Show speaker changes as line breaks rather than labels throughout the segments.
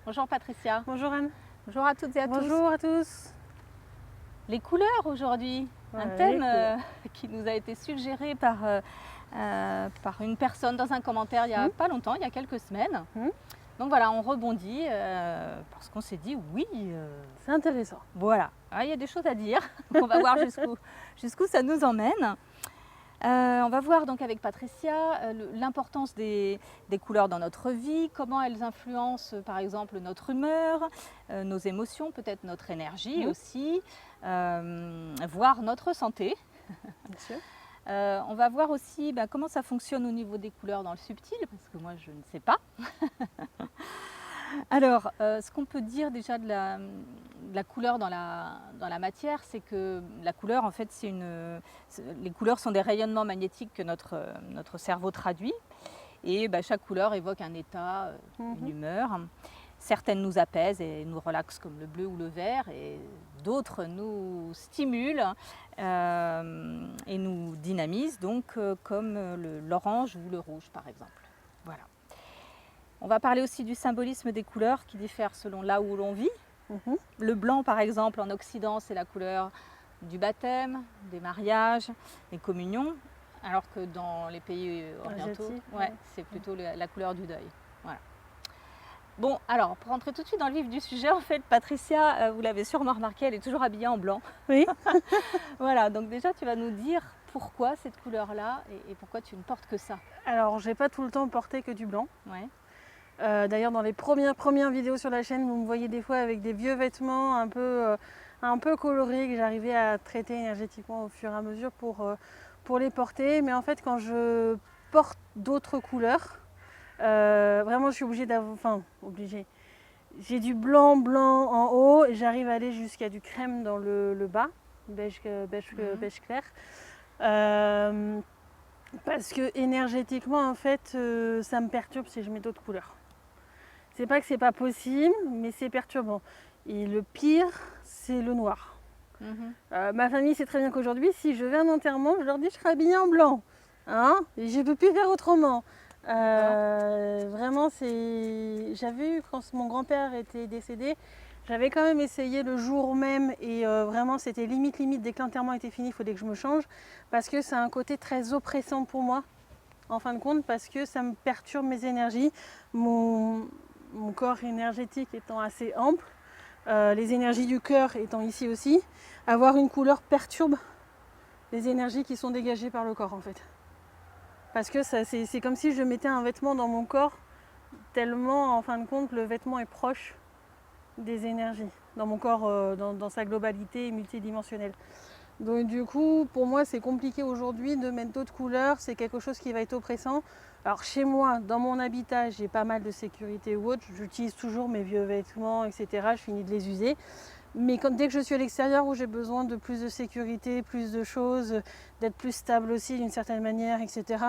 Bonjour Patricia.
Bonjour Anne.
Bonjour à toutes et à tous.
Bonjour à tous.
Les couleurs aujourd'hui, un
Ouais,
thème
les couleurs.
qui nous a été suggéré par une personne dans un commentaire il n'y a pas longtemps, il y a quelques semaines.
Hmm.
Donc voilà, on rebondit parce qu'on s'est dit oui,
C'est intéressant.
voilà, il y a des choses à dire. On va voir jusqu'où ça nous emmène. On va voir donc avec Patricia l'importance des couleurs dans notre vie, comment elles influencent par exemple notre humeur, nos émotions, peut-être notre énergie aussi, voire notre santé.
Bien sûr.
On va voir aussi comment ça fonctionne au niveau des couleurs dans le subtil, parce que moi je ne sais pas. Alors, ce qu'on peut dire déjà de la couleur dans la matière, c'est que la couleur, en fait, les couleurs sont des rayonnements magnétiques que notre cerveau traduit. Et chaque couleur évoque un état, une humeur. Certaines nous apaisent et nous relaxent comme le bleu ou le vert, et d'autres nous stimulent et nous dynamisent, donc comme l'orange ou le rouge, par exemple. Voilà. On va parler aussi du symbolisme des couleurs qui diffèrent selon là où l'on vit. Le blanc, par exemple, en Occident, c'est la couleur du baptême, des mariages, des communions, alors que dans les pays orientaux, c'est plutôt la couleur du deuil. Voilà. Bon, alors, pour rentrer tout de suite dans le vif du sujet, en fait, Patricia, vous l'avez sûrement remarqué, elle est toujours habillée en blanc.
Oui.
Voilà, donc déjà, tu vas nous dire pourquoi cette couleur-là et pourquoi tu ne portes que ça.
Alors, j'ai pas tout le temps porté que du blanc.
Ouais.
D'ailleurs, dans les premières vidéos sur la chaîne, vous me voyez des fois avec des vieux vêtements un peu colorés que j'arrivais à traiter énergétiquement au fur et à mesure pour les porter. Mais en fait, quand je porte d'autres couleurs, vraiment, je suis obligée d'avoir... Enfin, obligée. J'ai du blanc en haut et j'arrive à aller jusqu'à du crème dans le bas, beige clair. Parce que énergétiquement, en fait, ça me perturbe si je mets d'autres couleurs. C'est pas que c'est pas possible, mais c'est perturbant. Et le pire, c'est le noir. Ma famille sait très bien qu'aujourd'hui, si je vais à un enterrement, je leur dis je serai habillée en blanc. Hein, et je ne peux plus faire autrement. Vraiment, j'avais eu, quand mon grand-père était décédé, j'avais quand même essayé le jour même et vraiment c'était limite, dès que l'enterrement était fini, il fallait que je me change parce que c'est un côté très oppressant pour moi, en fin de compte, parce que ça me perturbe mes énergies. Mon corps énergétique étant assez ample, les énergies du cœur étant ici aussi, avoir une couleur perturbe les énergies qui sont dégagées par le corps en fait. Parce que c'est comme si je mettais un vêtement dans mon corps, tellement en fin de compte le vêtement est proche des énergies dans mon corps, dans sa globalité multidimensionnelle. Donc du coup, pour moi, c'est compliqué aujourd'hui de mettre d'autres couleurs, c'est quelque chose qui va être oppressant. Alors chez moi, dans mon habitat, j'ai pas mal de sécurité ou autre, j'utilise toujours mes vieux vêtements, etc. Je finis de les user. Mais dès que je suis à l'extérieur où j'ai besoin de plus de sécurité, plus de choses, d'être plus stable aussi d'une certaine manière, etc.,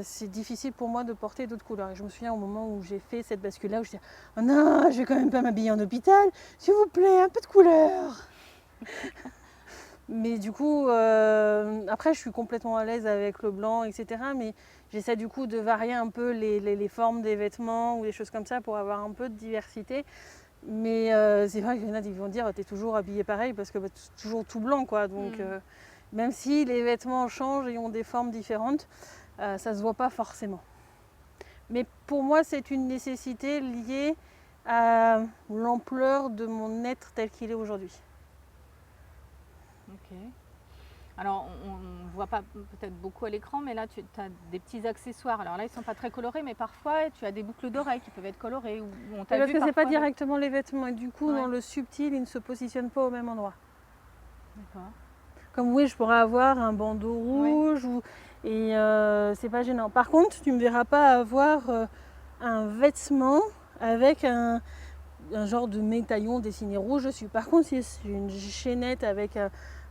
c'est difficile pour moi de porter d'autres couleurs. Et je me souviens au moment où j'ai fait cette bascule-là, où je disais « Oh non, je vais quand même pas m'habiller en hôpital, s'il vous plaît, un peu de couleur !» Mais du coup, après je suis complètement à l'aise avec le blanc, etc. Mais j'essaie du coup de varier un peu les formes des vêtements ou des choses comme ça pour avoir un peu de diversité. Mais c'est vrai qu'il y en a qui vont dire t'es toujours habillé pareil parce que toujours tout blanc quoi. Donc même si les vêtements changent et ont des formes différentes, ça se voit pas forcément. Mais pour moi c'est une nécessité liée à l'ampleur de mon être tel qu'il est aujourd'hui.
Ok. Alors, on ne voit pas peut-être beaucoup à l'écran, mais là, tu as des petits accessoires. Alors là, ils ne sont pas très colorés, mais parfois, tu as des boucles d'oreilles qui peuvent être colorées.
Parce que ce n'est pas directement les vêtements. Et du coup, dans le subtil, ils ne se positionnent pas au même endroit.
D'accord.
Comme oui, je pourrais avoir un bandeau rouge, et c'est pas gênant. Par contre, tu ne me verras pas avoir un vêtement avec un genre de médaillon dessiné rouge dessus. Par contre, si c'est une chaînette avec,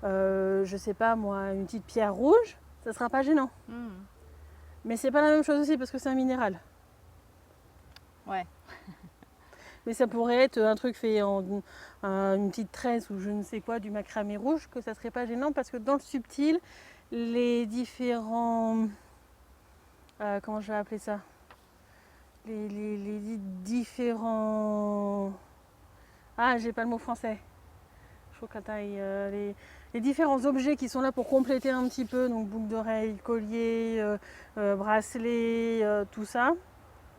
je sais pas moi, une petite pierre rouge, ça sera pas gênant. Mais c'est pas la même chose aussi parce que c'est un minéral.
Ouais.
Mais ça pourrait être un truc fait en une petite tresse ou je ne sais quoi, du macramé rouge, que ça serait pas gênant parce que dans le subtil, les différents... comment je vais appeler ça, les différents... Ah, j'ai pas le mot français. Shokatai, les différents objets qui sont là pour compléter un petit peu, donc boucle d'oreille, collier, bracelet, tout ça.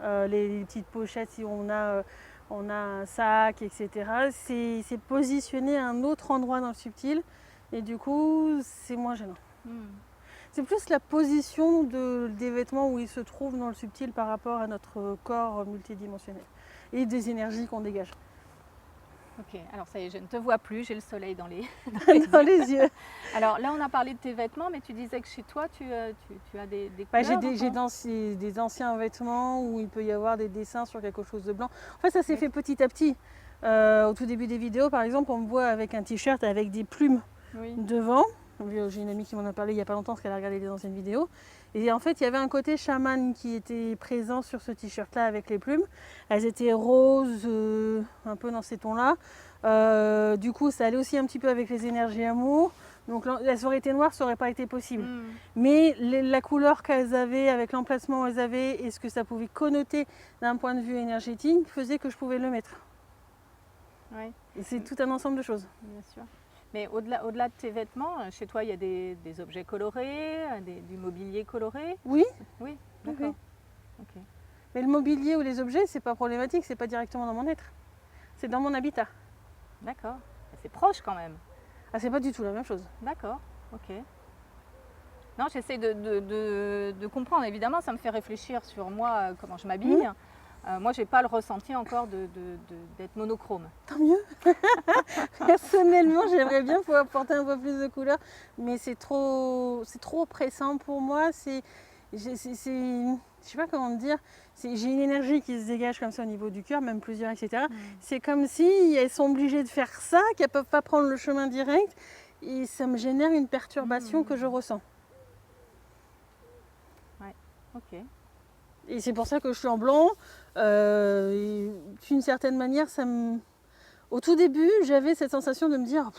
Les petites pochettes si on a un sac, etc. C'est positionné à un autre endroit dans le subtil et du coup c'est moins gênant. C'est plus la position des vêtements où ils se trouvent dans le subtil par rapport à notre corps multidimensionnel et des énergies qu'on dégage.
Ok, alors ça y est, je ne te vois plus, j'ai le soleil dans les,
Dans les yeux.
Alors là, on a parlé de tes vêtements, mais tu disais que chez toi, tu as des
Bah,
couleurs.
j'ai des anciens vêtements où il peut y avoir des dessins sur quelque chose de blanc. En fait, ça s'est fait petit à petit. Au tout début des vidéos, par exemple, on me voit avec un t-shirt avec des plumes devant. J'ai une amie qui m'en a parlé il n'y a pas longtemps parce qu'elle a regardé les anciennes vidéos. Et en fait, il y avait un côté chaman qui était présent sur ce t-shirt-là avec les plumes. Elles étaient roses, un peu dans ces tons-là. Du coup, ça allait aussi un petit peu avec les énergies amour. Donc, elles auraient été noires, ça n'aurait pas été possible. Mais la couleur qu'elles avaient, avec l'emplacement où elles avaient et ce que ça pouvait connoter d'un point de vue énergétique, faisait que je pouvais le mettre.
Oui.
C'est tout un ensemble de choses.
Bien sûr. Mais au-delà de tes vêtements, chez toi, il y a des objets colorés, du mobilier coloré?
Oui.
Oui, d'accord.
Oui. Okay. Mais le mobilier ou les objets, c'est pas problématique, c'est pas directement dans mon être. C'est dans mon habitat.
D'accord. C'est proche quand même.
Ah, c'est pas du tout la même chose.
D'accord, ok. Non, j'essaie de comprendre. Évidemment, ça me fait réfléchir sur moi, comment je m'habille. Moi, je n'ai pas le ressenti encore d'être monochrome.
Tant mieux. Personnellement, j'aimerais bien pouvoir porter un peu plus de couleurs, mais c'est trop oppressant pour moi. Je sais pas comment te dire. J'ai une énergie qui se dégage comme ça au niveau du cœur, même plusieurs, etc. C'est comme si elles sont obligées de faire ça, qu'elles ne peuvent pas prendre le chemin direct, et ça me génère une perturbation que je ressens.
Ouais, ok.
Et c'est pour ça que je suis en blanc. D'une certaine manière, au tout début, j'avais cette sensation de me dire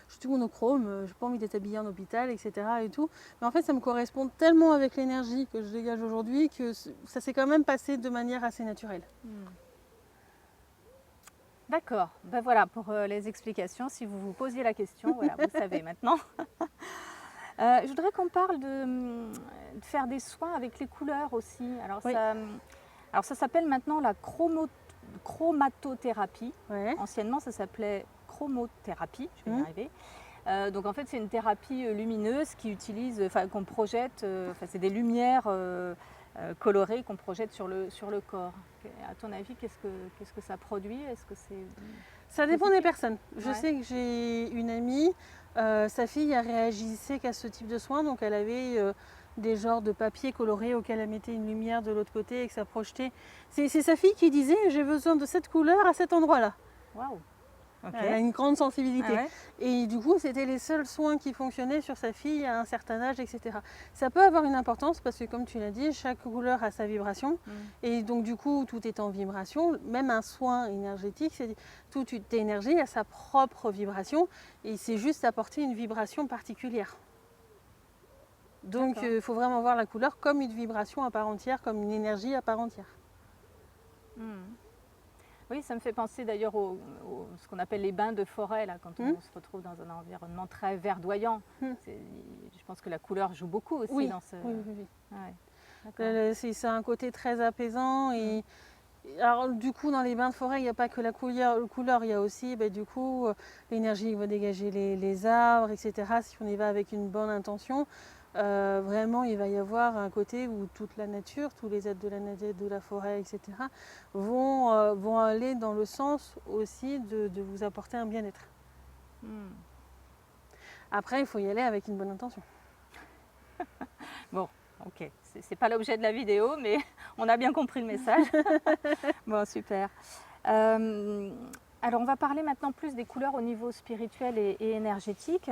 je suis tout monochrome, j'ai pas envie d'être habillée en hôpital, etc. Et tout. Mais en fait, ça me correspond tellement avec l'énergie que je dégage aujourd'hui que ça s'est quand même passé de manière assez naturelle.
D'accord. Ben voilà pour les explications. Si vous vous posiez la question, voilà, vous savez maintenant. Je voudrais qu'on parle de faire des soins avec les couleurs aussi. Alors, oui. Ça s'appelle maintenant la chromatothérapie. Ouais. Anciennement, ça s'appelait chromothérapie. Je vais y arriver. Donc en fait, c'est une thérapie lumineuse qui utilise, qu'on projette. C'est des lumières colorées qu'on projette sur le corps. À ton avis, qu'est-ce que ça produit? Est-ce que c'est
Ça dépend des personnes. Je sais que j'ai une amie. Sa fille a réagissé qu'à ce type de soins, donc elle avait des genres de papier coloré auquel elle mettait une lumière de l'autre côté et que ça projetait. C'est sa fille qui disait j'ai besoin de cette couleur à cet endroit-là.
Waouh. Okay.
Elle a une grande sensibilité.
Ah ouais.
Et du coup, c'était les seuls soins qui fonctionnaient sur sa fille à un certain âge, etc. Ça peut avoir une importance parce que, comme tu l'as dit, chaque couleur a sa vibration. Et donc, du coup, tout est en vibration. Même un soin énergétique, c'est toute énergie a sa propre vibration. Et c'est juste apporter une vibration particulière. Donc, il faut vraiment voir la couleur comme une vibration à part entière, comme une énergie à part entière.
Oui, ça me fait penser d'ailleurs ce qu'on appelle les bains de forêt, là, quand on se retrouve dans un environnement très verdoyant. Je pense que la couleur joue beaucoup aussi dans ce...
Oui. Ouais, c'est un côté très apaisant. Et alors, du coup, dans les bains de forêt, il n'y a pas que la couleur, il y a aussi du coup, l'énergie qui va dégager les arbres, etc. Si on y va avec une bonne intention. Vraiment, il va y avoir un côté où toute la nature, tous les êtres de la nature, de la forêt, etc., vont aller dans le sens aussi de vous apporter un bien-être. Après, il faut y aller avec une bonne intention.
Bon, ok. C'est pas l'objet de la vidéo, mais on a bien compris le message. Bon, super. Alors, on va parler maintenant plus des couleurs au niveau spirituel et énergétique.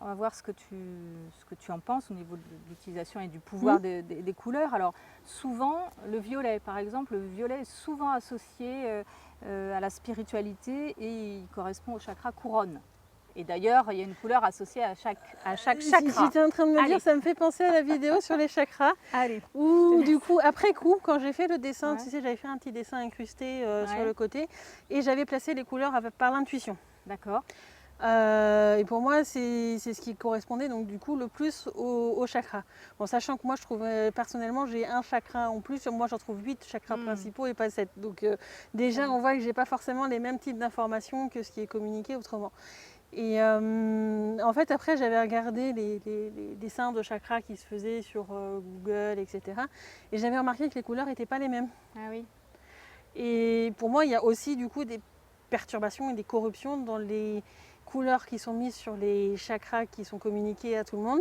On va voir ce que tu en penses au niveau de l'utilisation et du pouvoir des couleurs. Alors souvent, le violet par exemple, le violet est souvent associé à la spiritualité et il correspond au chakra couronne. Et d'ailleurs, il y a une couleur associée à chaque chakra.
J'étais en train de me
Allez.
dire, ça me fait penser à la vidéo sur les chakras.
Allez.
Ou du coup, après coup, quand j'ai fait le dessin,
Ouais.
tu sais, j'avais fait un petit dessin incrusté sur
Ouais.
le côté et j'avais placé les couleurs par l'intuition.
D'accord.
Et pour moi, c'est ce qui correspondait donc du coup le plus au chakra. Bon, sachant que moi, je trouve personnellement, j'ai un chakra en plus. Moi, j'en trouve 8 chakras principaux et pas 7. Donc déjà, on voit que j'ai pas forcément les mêmes types d'informations que ce qui est communiqué autrement. Et en fait, après, j'avais regardé les dessins de chakras qui se faisaient sur Google, etc. Et j'avais remarqué que les couleurs n'étaient pas les mêmes.
Ah oui.
Et pour moi, il y a aussi du coup des perturbations et des corruptions dans les couleurs qui sont mises sur les chakras qui sont communiqués à tout le monde,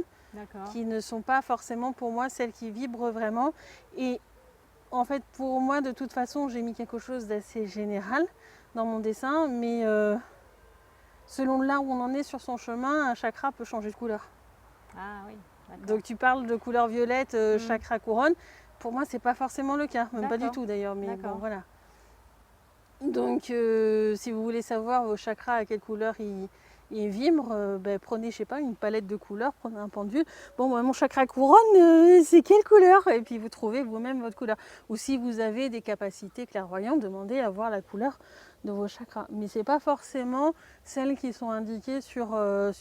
qui ne sont pas forcément pour moi celles qui vibrent vraiment. Et en fait, pour moi, de toute façon, j'ai mis quelque chose d'assez général dans mon dessin, mais selon là où on en est sur son chemin, un chakra peut changer de couleur.
Ah oui. D'accord.
Donc tu parles de couleur violette, chakra couronne. Pour moi, c'est pas forcément le cas, même pas du tout d'ailleurs, mais bon, voilà. Donc, si vous voulez savoir vos chakras à quelle couleur ils vibrent, prenez, je sais pas, une palette de couleurs, prenez un pendule. Bon, mon chakra couronne, c'est quelle couleur? Et puis vous trouvez vous-même votre couleur. Ou si vous avez des capacités clairvoyantes, demandez à voir la couleur de vos chakras. Mais c'est pas forcément celles qui sont indiquées sur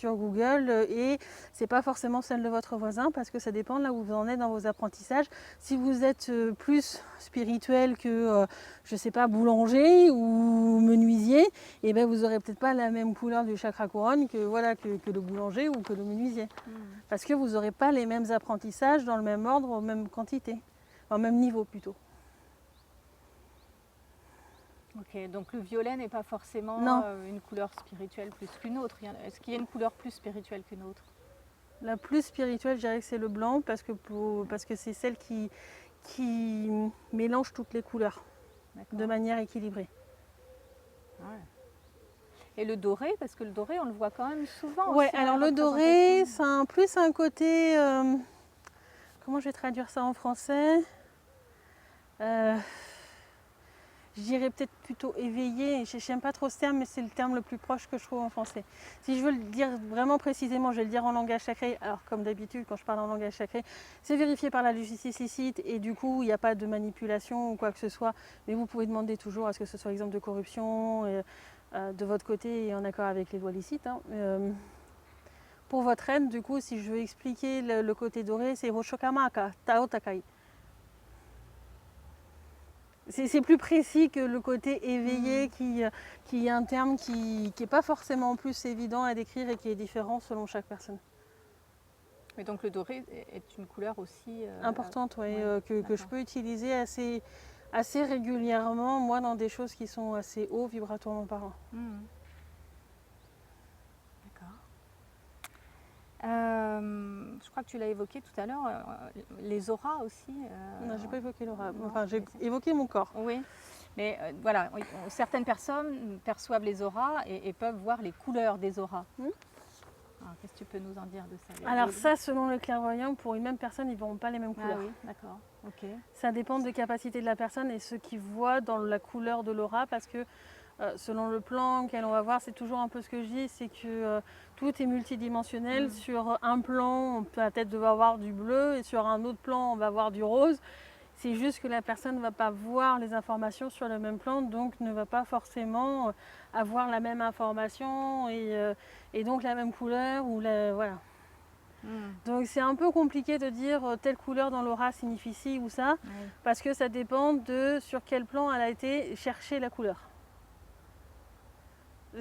Google et c'est pas forcément celles de votre voisin parce que ça dépend de là où vous en êtes dans vos apprentissages. Si vous êtes plus spirituel que je sais pas, boulanger ou menuisier, et ben vous aurez peut-être pas la même couleur du chakra couronne que le boulanger ou que le menuisier. Parce que vous n'aurez pas les mêmes apprentissages dans le même ordre, aux mêmes quantités, au même niveau plutôt.
Ok, donc le violet n'est pas forcément une couleur spirituelle plus qu'une autre. Est-ce qu'il y a une couleur plus spirituelle qu'une autre?
La plus spirituelle, je dirais que c'est le blanc parce que c'est celle qui mélange toutes les couleurs de manière équilibrée.
Ouais. Et le doré, parce que le doré, on le voit quand même souvent.
Ouais,
aussi
alors le doré, c'est plus un côté. Comment je vais traduire ça en français? Je dirais peut-être plutôt éveillé. Je n'aime pas trop ce terme, mais c'est le terme le plus proche que je trouve en français. Si je veux le dire vraiment précisément, je vais le dire en langage sacré. Alors, comme d'habitude, quand je parle en langage sacré, c'est vérifié par la justice licite et du coup, il n'y a pas de manipulation ou quoi que ce soit. Mais vous pouvez demander toujours à ce que ce soit exemple de corruption de votre côté et en accord avec les lois licites. Pour votre aide, du coup, si je veux expliquer le côté doré, c'est Hoshokamaka, Tao Takai. C'est plus précis que le côté éveillé qui est un terme qui n'est pas forcément plus évident à décrire et qui est différent selon chaque personne.
Et donc le doré est une couleur aussi
importante, que je peux utiliser assez régulièrement, moi, dans des choses qui sont assez hauts vibratoirement parlant.
Je crois que tu l'as évoqué tout à l'heure, les auras aussi.
Non, j'ai pas évoqué l'aura. Enfin, j'ai évoqué mon corps.
Oui, mais voilà, certaines personnes perçoivent les auras et peuvent voir les couleurs des auras. Alors, qu'est-ce que tu peux nous en dire de ça?
Alors ça, selon le clairvoyant, pour une même personne, ils ne verront pas les mêmes couleurs.
Ah oui, d'accord. Ok.
Ça dépend des capacités de la personne et ce qu'ils voient dans la couleur de l'aura, parce que selon le plan qu'elle on va voir, c'est toujours un peu ce que je dis, c'est que tout est multidimensionnel. Sur un plan, on peut peut-être devoir voir du bleu et sur un autre plan, on va voir du rose. C'est juste que la personne ne va pas voir les informations sur le même plan, donc ne va pas forcément avoir la même information et donc la même couleur. Voilà. Donc c'est un peu compliqué de dire telle couleur dans l'aura signifie ci ou ça, parce que ça dépend de sur quel plan elle a été chercher la couleur.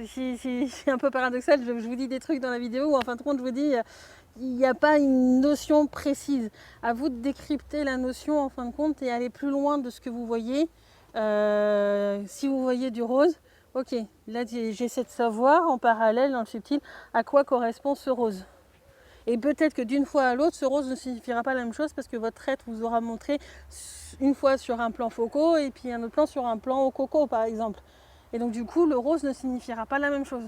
C'est un peu paradoxal, je vous dis des trucs dans la vidéo où en fin de compte je vous dis il n'y a pas une notion précise. À vous de décrypter la notion en fin de compte et aller plus loin de ce que vous voyez. Si vous voyez du rose, ok, là j'essaie de savoir en parallèle dans le subtil à quoi correspond ce rose. Et peut-être que d'une fois à l'autre, ce rose ne signifiera pas la même chose parce que votre être vous aura montré une fois sur un plan foco et puis un autre plan sur un plan au coco par exemple. Et donc du coup, le rose ne signifiera pas la même chose.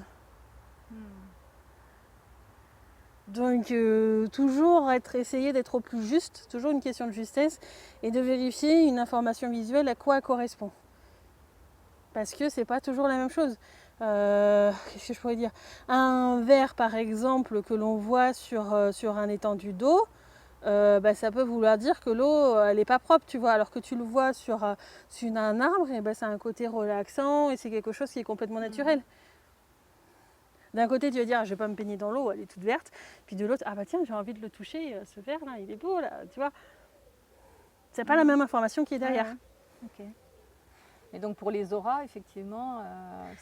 Donc toujours essayer d'être au plus juste, toujours une question de justesse et de vérifier une information visuelle à quoi elle correspond. parce que c'est pas toujours la même chose. Qu'est-ce que je pourrais dire? Un verre par exemple que l'on voit sur un étendu d'eau, ça peut vouloir dire que l'eau elle n'est pas propre, tu vois, alors que tu le vois sur un arbre, et ça a un côté relaxant et c'est quelque chose qui est complètement naturel. D'un côté tu vas dire je vais pas me baigner dans l'eau, elle est toute verte, puis de l'autre ah bah tiens j'ai envie de le toucher, ce verre là il est beau là, tu vois. C'est pas la même information qui est derrière.
Ok. Et donc pour les auras, effectivement,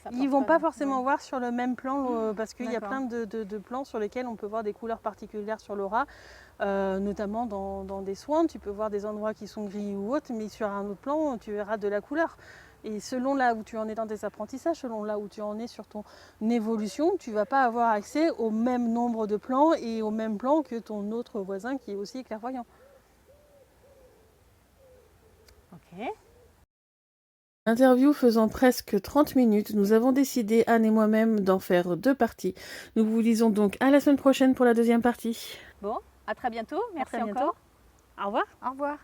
ça
Ils vont pas forcément voir sur le même plan parce qu'il y a plein de plans sur lesquels on peut voir des couleurs particulières sur l'aura, notamment dans des swans, tu peux voir des endroits qui sont gris ou autres, mais sur un autre plan, tu verras de la couleur. Et selon là où tu en es dans tes apprentissages, selon là où tu en es sur ton évolution, tu vas pas avoir accès au même nombre de plans et au même plan que ton autre voisin qui est aussi clairvoyant.
Ok.
Interview faisant presque 30 minutes, nous avons décidé, Anne et moi-même, d'en faire 2 parties. Nous vous disons donc à la semaine prochaine pour la deuxième partie.
Bon, à très bientôt. Merci
très bientôt.
encore.
Au revoir.
Au revoir.